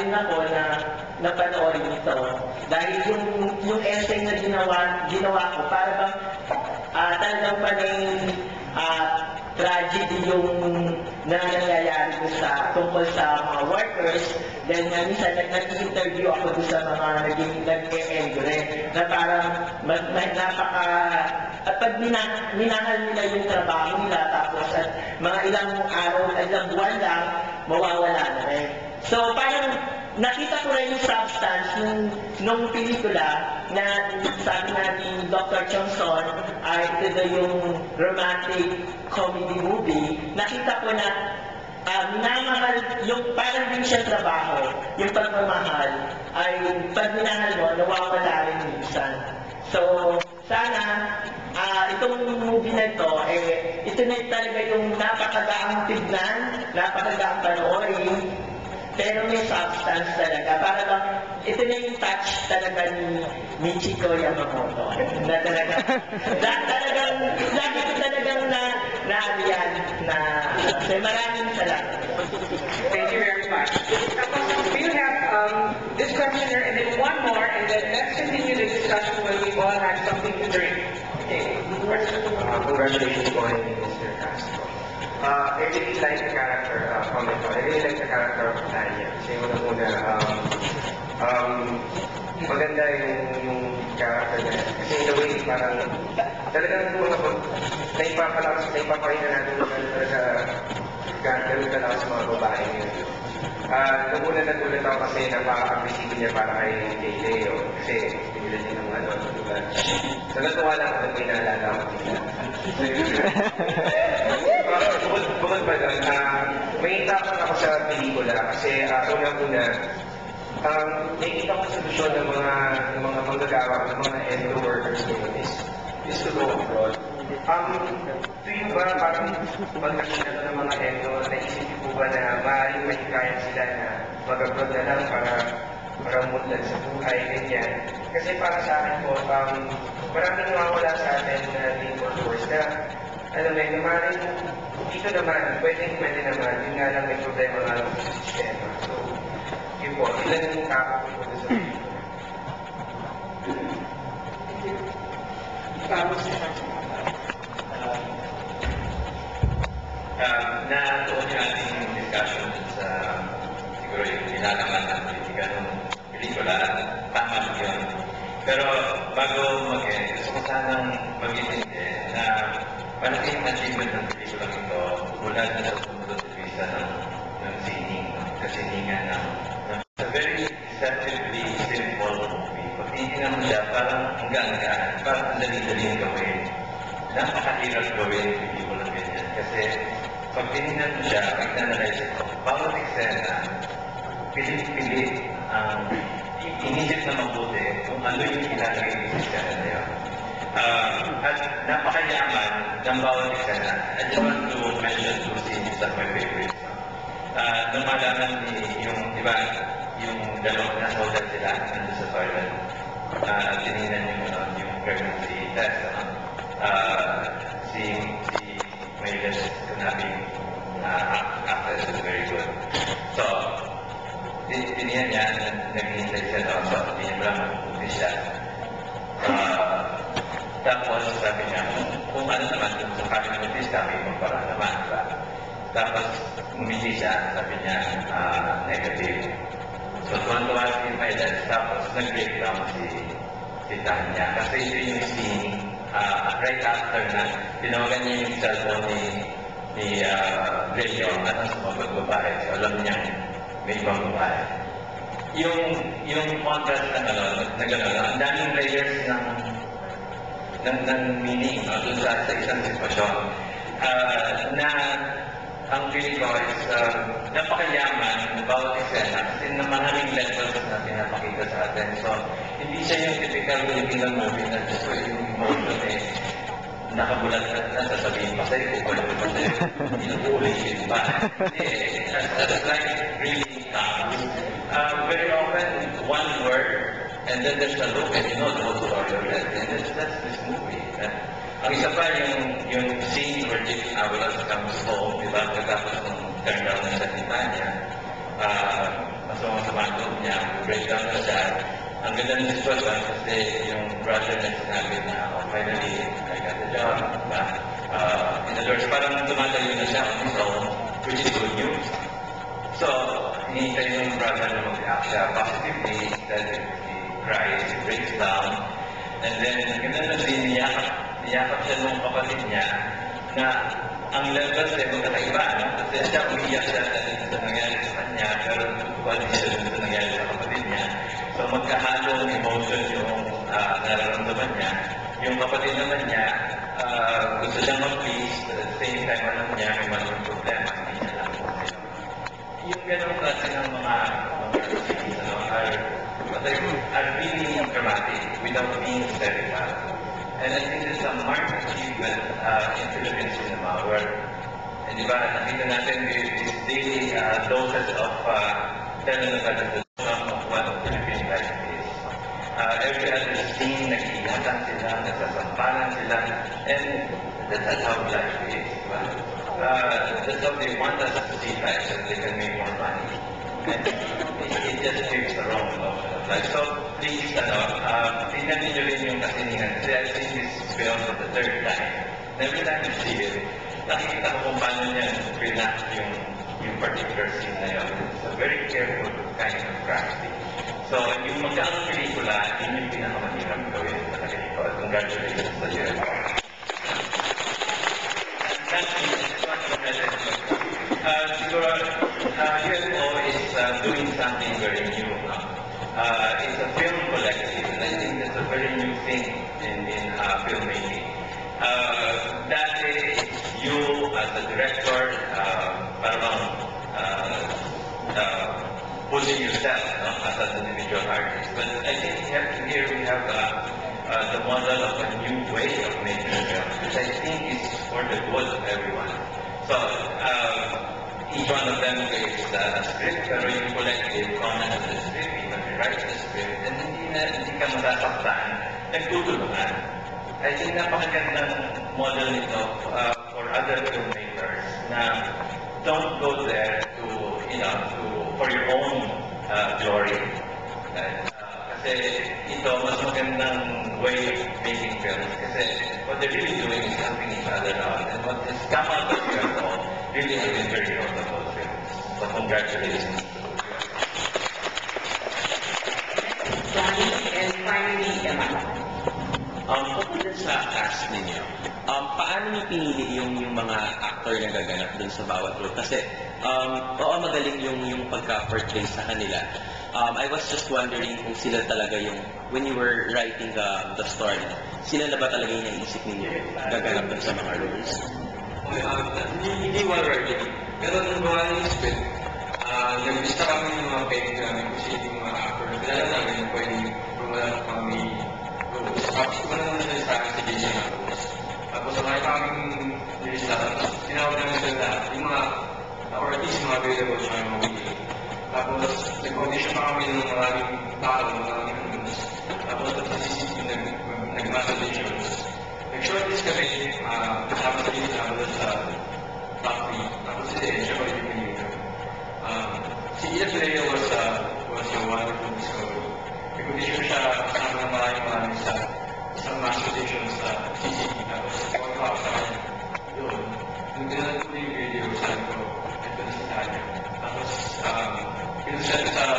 ako na napanoorin ito dahil yung essay na ginawa ko para bang talagang panay tragedy yung nangyayari ko tungkol sa mga workers dahil nga minsan nag-interview ako doon sa mga nag-e-engre na parang napaka at pag minahal nila yung trabaho nila tapos at mga ilang araw, ilang buwan lang mawawala na rin. So parang nakita ko rin yung substance nung pelikula na sabi nga ni Dr. Chongson ay ito yung romantic comedy movie. Nakita ko na minamahal, yung parang din siya trabaho, yung pagmamahal ay pag minahal mo, nawawala rin minsan. So sana itong movie na ito, ito na talaga yung napakagaang tignan, napakagaang panoorin, pero may substance talaga. Para bang, ito na yung touch talaga ni Michiko Yamamoto. Na talaga, lagi ko talagang na-ariyan na, maraming salamat. Thank you very much. We'll have this questioner and then one more, and then let's continue the discussion when we all have something to drink. Okay. Congratulations po kay Mr. Castro. I really like the character, comment ko. I really like the character of Tanya. Kasi una-una, maganda yung character niya. Kasi in a way, parang talagang naipapakita natin talaga gano'n talaga sa mga babae niya. Nagulat ako kasi napaka-aggressive niya para kay Leo. Kasi pinilan niya ng lugar. So natuwa lang ako may naalala ako nila. Bukod ba doon, may tapon ako sa pelikula kasi una-una, nakikita ko solusyon ng mga manggagawa, ng mga NGO workers ngayon is to go abroad. To you ba, parang pag nakita ko ng mga NGO, naisip ko ba na maaaring may kaya sila na mag-abroad na lang para mutlan sa buhay, ganyan. Kasi para sa akin po, maraming nawawala sa atin na labor force na alam mo yun, maaaring dito naman, pwede naman, yun nga lang may problema nga lang sa sistema. So, yun po, ilan yung kapag ko sa Natuon yung ating discussion sa siguro yung nilalaman ng politika ng pelikula, tama yun. Pero bago mag-end, gusto ko sanang mag-intindi na malaking achievement ng pelikulang ito mula na sa punto de vista ng sining, kasiningan ng a very deceptively simple movie. Pag titignan mo siya, parang hanggang-hanggaan, parang dali-daling gawin. Napakahirap gawin yung pelikulang ganyan. Kasi pag tinignan mo siya, pag nanalize ito, bawat eksena, pilit-pilit inisip na mabuti kung ano yung ilalagay ng eksena na yun. At napakayaman ng bawat eksena. I just want to mention two scenes that my favorite. Nung malaman yung, di ba, yung dalawang nasa hotel sila, nandun sa toilet, tinignan yung pregnancy test. Si Mayles Kunabi actress is very good. So, tinignan niya, naghihintay siya daw sa hindi niya wala mapupunti siya. Tapos sabi niya, kung ano naman, kung sakaling buntis kami, magpara naman, diba? Tapos umiti siya, sabi niya, negative. So tuwan-tuwa si Mayles, tapos nag-breakdown si Tanya. Kasi ito yung scene, right after na, tinawagan niya yung cellphone ni Leo at ang sumagot babae. So alam niya, may ibang babae. Yung contrast na gano'n, ang daming layers ng meaning doon sa isang sitwasyon na ang feeling ko is napakayaman ng bawat eksena kasi na maraming lessons na pinapakita sa atin. So, hindi siya yung typical Filipino movie na just yung emotion nakabulat na sasabihin pa sa'yo, kukulit pa sa'yo, inuulit pa. That's like really very often one word and then there's a look and you know the whole story already. And that's this movie. Ang isa pa yung scene where Jake Avalos comes home, di ba? Pagkatapos ng turn down ng salita niya, masama sa loob niya, breakdown na siya. Ang ganda ng sitwasyon kasi yung brother na sinabi na, oh, finally, I got the job, diba? In other words, parang tumatayo na siya on his own, which is good news. So, hinihintay yung brother na mag-react siya positively, that he cries, he breaks down, and then, ang ganda na din, niyakap siya ng kapatid niya na ang levels ay magkakaiba, no? Kasi siya umiyak siya dahil sa nangyari sa kanya, pero wala siya dun sa nangyari sa kapatid niya. So magkahalong emotion yung nararamdaman niya. Yung kapatid naman niya, gusto siyang mag-please, but at the same time, alam niya may maraming problema, hindi niya lang kung ano. Yung ganong klase ng mga scenes, ano, are really dramatic without being hysterical. And I think it's a marked achievement in Philippine cinema where, and di ba, nakita natin these daily doses of telenovelas of what Philippine life is. Every other scene, nag-iingatan sila, nagsasampalan sila, and that's how life is. Diba? That's how they want us to see life, so they can make more money. And it just gives the wrong notion of life. So please, tingnan niyo rin yung kasiningan. Kasi I've seen this film for the third time. And every time you see it, nakikita ko kung paano niya reenact yung particular scene na yun. It's a very careful kind of crafting. So yung magkaang pelikula, yun yung pinakamahirap gawin sa pelikula. Congratulations sa iyo. Siguro, UFO is doing something very new. It's a film collective, and I think that's a very new thing in filmmaking. Dati, you as a director, parang pushing yourself as an individual artist. But I think here we have the model of a new way of making films, which I think is for the good of everyone. So, each one of them creates a script, pero yung collective comment on the script, even rewrite the script, and hindi ka masasaktan, nagtutulungan. I think napakagandang model nito for other filmmakers na don't go there to, for your own glory. Kasi ito, mas magandang way of making films. Kasi what they're really doing is helping each other out. And what has come out of UFO really has been very notable films. So congratulations. Johnny, and finally, Emma. Tungkol dun sa cast ninyo, paano niyo pinili yung mga actor na gaganap dun sa bawat role? Kasi, oo, magaling yung pagka-portray sa kanila. I was just wondering kung sila talaga yung, when you were writing the story, sila na ba talaga yung naisip ninyo gaganap dun sa mga roles? Hindi well writing. Pero nung gawa ng script, nag-lista kami ng mga peg namin kung sino yung mga actors. Kailan namin yung pwedeng wala kami roles. Tapos kung ano naman sa akin si Jason Rose. Tapos nakita kaming nilista. Tapos tinawag namin sila lahat. Yung mga, or at least mga available sa mga weekly. Tapos nag-audition pa kami ng maraming tao, maraming rooms. Tapos nag-mass auditions. Nag-shortlist kami, kasama sa Jason Rose sa top 3. Tapos si siya pa rin yung pinili. Si Ian Leo was a wonderful discovery. Nag-audition siya kasama ng maraming sa isang mass audition sa CCT. Tapos pagkakaw ako sa kanya. Yun. Nung tinanong ko yung video, sabi ko, ito na sa kanya. Tapos, pinusyan ko sa